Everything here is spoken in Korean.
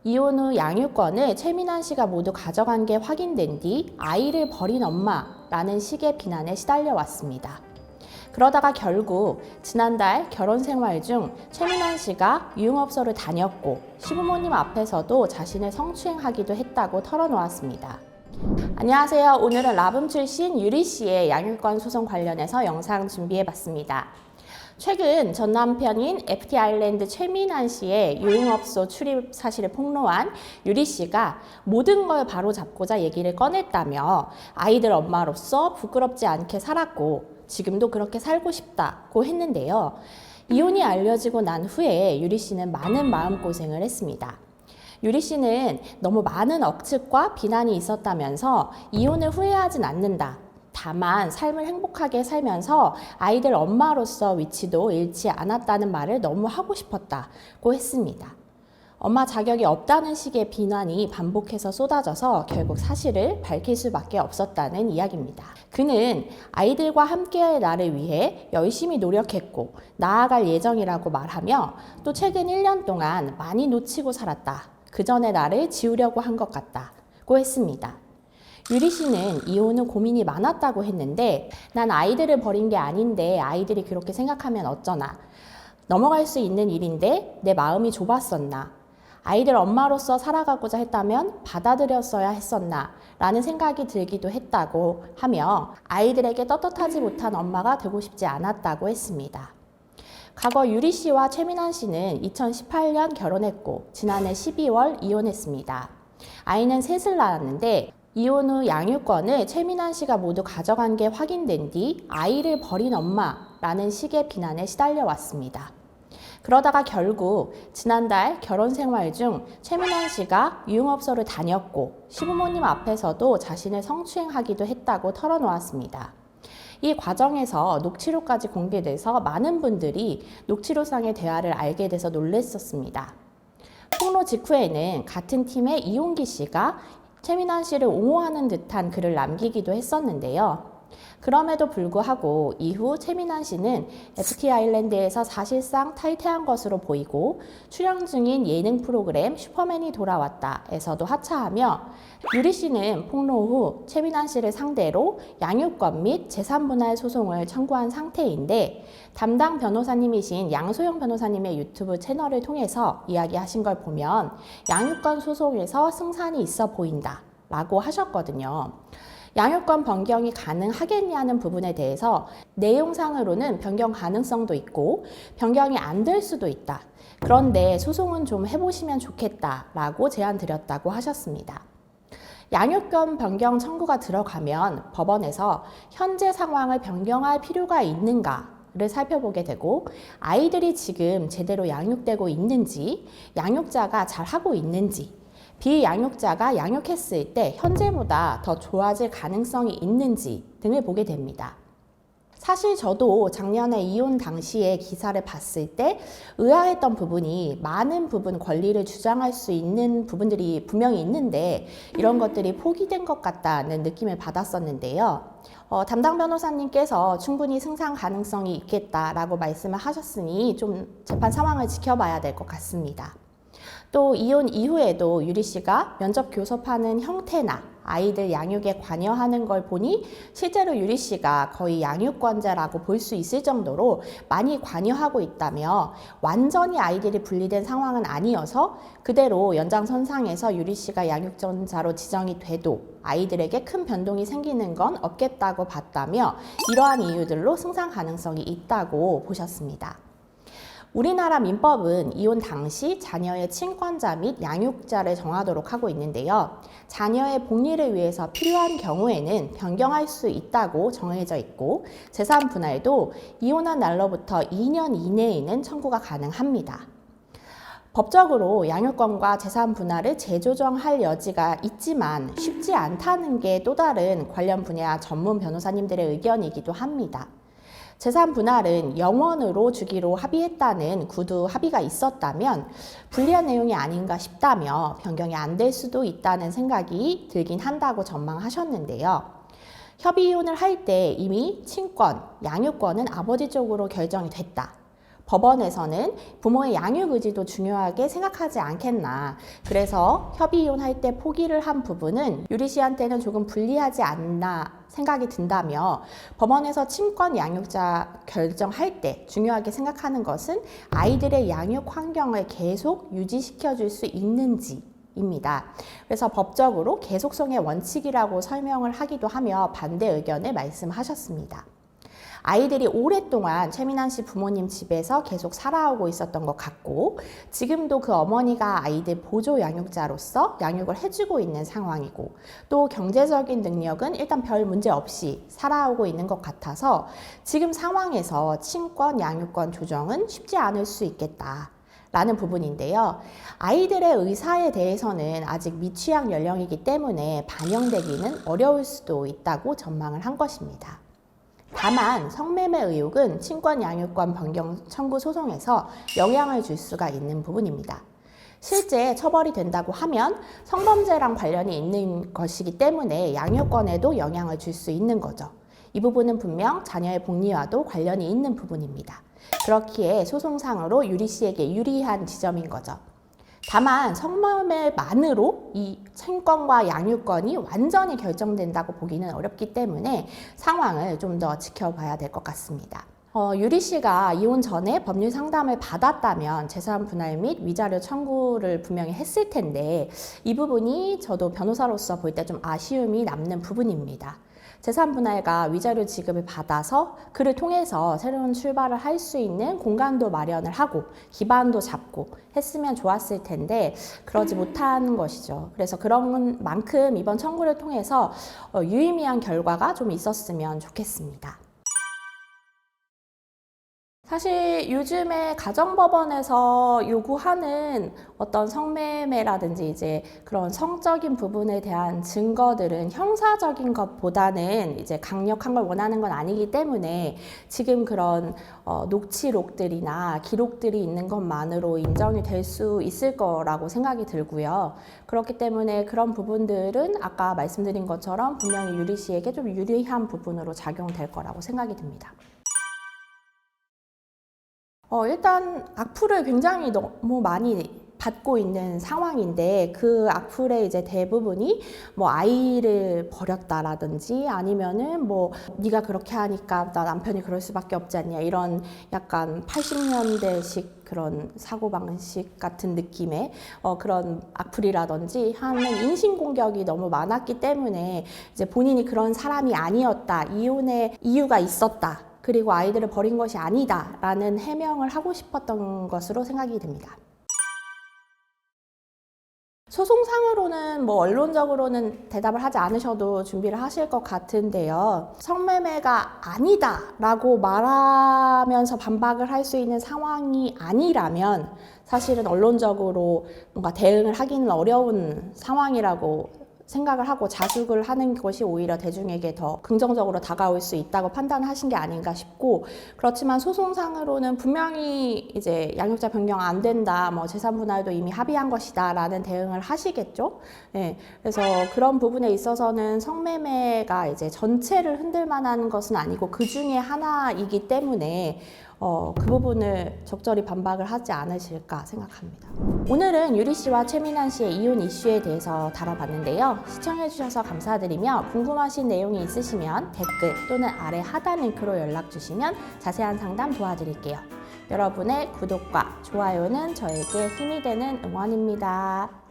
이혼 후 양육권을 최민환 씨가 모두 가져간 게 확인된 뒤 아이를 버린 엄마라는 식의 비난에 시달려 왔습니다. 그러다가 결국 지난달 결혼 생활 중 최민환 씨가 유흥업소를 다녔고 시부모님 앞에서도 자신을 성추행하기도 했다고 털어놓았습니다. 안녕하세요. 오늘은 라붐 출신 유리 씨의 양육권 소송 관련해서 영상 준비해봤습니다. 최근 전 남편인 FT 아일랜드 최민환 씨의 유흥업소 출입 사실을 폭로한 유리 씨가 모든 걸 바로잡고자 얘기를 꺼냈다며 아이들 엄마로서 부끄럽지 않게 살았고 지금도 그렇게 살고 싶다고 했는데요. 이혼이 알려지고 난 후에 유리 씨는 많은 마음고생을 했습니다. 유리 씨는 너무 많은 억측과 비난이 있었다면서 이혼을 후회하진 않는다. 다만 삶을 행복하게 살면서 아이들 엄마로서 위치도 잃지 않았다는 말을 너무 하고 싶었다고 했습니다. 엄마 자격이 없다는 식의 비난이 반복해서 쏟아져서 결국 사실을 밝힐 수밖에 없었다는 이야기입니다. 그는 아이들과 함께할 나를 위해 열심히 노력했고 나아갈 예정이라고 말하며 또 최근 1년 동안 많이 놓치고 살았다. 그 전에 나를 지우려고 한 것 같다고 했습니다. 유리 씨는 이혼 후 고민이 많았다고 했는데 난 아이들을 버린 게 아닌데 아이들이 그렇게 생각하면 어쩌나. 넘어갈 수 있는 일인데 내 마음이 좁았었나. 아이들 엄마로서 살아가고자 했다면 받아들였어야 했었나 라는 생각이 들기도 했다고 하며 아이들에게 떳떳하지 못한 엄마가 되고 싶지 않았다고 했습니다. 과거 유리 씨와 최민환 씨는 2018년 결혼했고 지난해 12월 이혼했습니다. 아이는 셋을 낳았는데 이혼 후 양육권을 최민환 씨가 모두 가져간 게 확인된 뒤 아이를 버린 엄마라는 식의 비난에 시달려 왔습니다. 그러다가 결국 지난달 결혼 생활 중 최민환 씨가 유흥업소를 다녔고 시부모님 앞에서도 자신을 성추행하기도 했다고 털어놓았습니다. 이 과정에서 녹취록까지 공개돼서 많은 분들이 녹취록상의 대화를 알게 돼서 놀랐었습니다. 폭로 직후에는 같은 팀의 이용기 씨가 최민환 씨를 옹호하는 듯한 글을 남기기도 했었는데요. 그럼에도 불구하고 이후 최민환 씨는 FT 아일랜드에서 사실상 탈퇴한 것으로 보이고 출연 중인 예능 프로그램 슈퍼맨이 돌아왔다에서도 하차하며 유리 씨는 폭로 후 최민환 씨를 상대로 양육권 및 재산분할 소송을 청구한 상태인데 담당 변호사님이신 양소영 변호사님의 유튜브 채널을 통해서 이야기하신 걸 보면 양육권 소송에서 승산이 있어 보인다 라고 하셨거든요. 양육권 변경이 가능하겠냐는 부분에 대해서 내용상으로는 변경 가능성도 있고 변경이 안 될 수도 있다. 그런데 소송은 좀 해보시면 좋겠다라고 제안 드렸다고 하셨습니다. 양육권 변경 청구가 들어가면 법원에서 현재 상황을 변경할 필요가 있는가를 살펴보게 되고 아이들이 지금 제대로 양육되고 있는지, 양육자가 잘하고 있는지, 비양육자가 양육했을 때 현재보다 더 좋아질 가능성이 있는지 등을 보게 됩니다. 사실 저도 작년에 이혼 당시에 기사를 봤을 때 의아했던 부분이 많은 부분 권리를 주장할 수 있는 부분들이 분명히 있는데 이런 것들이 포기된 것 같다는 느낌을 받았었는데요. 담당 변호사님께서 충분히 승산 가능성이 있겠다라고 말씀을 하셨으니 좀 재판 상황을 지켜봐야 될 것 같습니다. 또 이혼 이후에도 유리 씨가 면접 교섭하는 형태나 아이들 양육에 관여하는 걸 보니 실제로 유리 씨가 거의 양육권자라고 볼 수 있을 정도로 많이 관여하고 있다며 완전히 아이들이 분리된 상황은 아니어서 그대로 연장선상에서 유리 씨가 양육권자로 지정이 돼도 아이들에게 큰 변동이 생기는 건 없겠다고 봤다며 이러한 이유들로 승산 가능성이 있다고 보셨습니다. 우리나라 민법은 이혼 당시 자녀의 친권자 및 양육자를 정하도록 하고 있는데요. 자녀의 복리를 위해서 필요한 경우에는 변경할 수 있다고 정해져 있고 재산 분할도 이혼한 날로부터 2년 이내에는 청구가 가능합니다. 법적으로 양육권과 재산 분할을 재조정할 여지가 있지만 쉽지 않다는 게 또 다른 관련 분야 전문 변호사님들의 의견이기도 합니다. 재산 분할은 영원으로 주기로 합의했다는 구두 합의가 있었다면 불리한 내용이 아닌가 싶다며 변경이 안 될 수도 있다는 생각이 들긴 한다고 전망하셨는데요. 협의 이혼을 할 때 이미 친권, 양육권은 아버지 쪽으로 결정이 됐다. 법원에서는 부모의 양육 의지도 중요하게 생각하지 않겠나. 그래서 협의 이혼할 때 포기를 한 부분은 유리 씨한테는 조금 불리하지 않나 생각이 든다며, 법원에서 친권 양육자 결정할 때 중요하게 생각하는 것은 아이들의 양육 환경을 계속 유지시켜 줄 수 있는지 입니다. 그래서 법적으로 계속성의 원칙이라고 설명을 하기도 하며 반대 의견을 말씀하셨습니다. 아이들이 오랫동안 최민환 씨 부모님 집에서 계속 살아오고 있었던 것 같고, 지금도 그 어머니가 아이들 보조 양육자로서 양육을 해주고 있는 상황이고, 또 경제적인 능력은 일단 별 문제 없이 살아오고 있는 것 같아서 지금 상황에서 친권 양육권 조정은 쉽지 않을 수 있겠다 라는 부분인데요. 아이들의 의사에 대해서는 아직 미취학 연령이기 때문에 반영되기는 어려울 수도 있다고 전망을 한 것입니다. 다만 성매매 의혹은 친권 양육권 변경 청구 소송에서 영향을 줄 수가 있는 부분입니다. 실제 처벌이 된다고 하면 성범죄랑 관련이 있는 것이기 때문에 양육권에도 영향을 줄 수 있는 거죠. 이 부분은 분명 자녀의 복리와도 관련이 있는 부분입니다. 그렇기에 소송상으로 유리 씨에게 유리한 지점인 거죠. 다만 성매매만으로 이 친권과 양육권이 완전히 결정된다고 보기는 어렵기 때문에 상황을 좀 더 지켜봐야 될 것 같습니다. 유리 씨가 이혼 전에 법률 상담을 받았다면 재산 분할 및 위자료 청구를 분명히 했을 텐데, 이 부분이 저도 변호사로서 볼 때 좀 아쉬움이 남는 부분입니다. 재산 분할과 위자료 지급을 받아서 그를 통해서 새로운 출발을 할 수 있는 공간도 마련을 하고 기반도 잡고 했으면 좋았을 텐데 그러지 못한 것이죠. 그래서 그런 만큼 이번 청구를 통해서 유의미한 결과가 좀 있었으면 좋겠습니다. 사실 요즘에 가정법원에서 요구하는 어떤 성매매라든지 이제 그런 성적인 부분에 대한 증거들은 형사적인 것보다는 이제 강력한 걸 원하는 건 아니기 때문에 지금 그런 녹취록들이나 기록들이 있는 것만으로 인정이 될 수 있을 거라고 생각이 들고요. 그렇기 때문에 그런 부분들은 아까 말씀드린 것처럼 분명히 유리 씨에게 좀 유리한 부분으로 작용될 거라고 생각이 듭니다. 일단 악플을 굉장히 너무 많이 받고 있는 상황인데, 그 악플의 이제 대부분이 뭐 아이를 버렸다라든지 아니면은 뭐 네가 그렇게 하니까 나 남편이 그럴 수밖에 없지 않냐, 이런 약간 80년대식 그런 사고방식 같은 느낌의 그런 악플이라든지 하는 인신공격이 너무 많았기 때문에 이제 본인이 그런 사람이 아니었다, 이혼의 이유가 있었다, 그리고 아이들을 버린 것이 아니다 라는 해명을 하고 싶었던 것으로 생각이 됩니다. 소송상으로는 뭐 언론적으로는 대답을 하지 않으셔도 준비를 하실 것 같은데요. 성매매가 아니다 라고 말하면서 반박을 할 수 있는 상황이 아니라면 사실은 언론적으로 뭔가 대응을 하기는 어려운 상황이라고 생각을 하고 자숙을 하는 것이 오히려 대중에게 더 긍정적으로 다가올 수 있다고 판단하신 게 아닌가 싶고, 그렇지만 소송상으로는 분명히 이제 양육자 변경 안 된다, 뭐 재산 분할도 이미 합의한 것이다 라는 대응을 하시겠죠. 네, 그래서 그런 부분에 있어서는 성매매가 이제 전체를 흔들 만한 것은 아니고 그 중에 하나이기 때문에 그 부분을 적절히 반박을 하지 않으실까 생각합니다. 오늘은 유리 씨와 최민환 씨의 이혼 이슈에 대해서 다뤄봤는데요. 시청해주셔서 감사드리며 궁금하신 내용이 있으시면 댓글 또는 아래 하단 링크로 연락 주시면 자세한 상담 도와드릴게요. 여러분의 구독과 좋아요는 저에게 힘이 되는 응원입니다.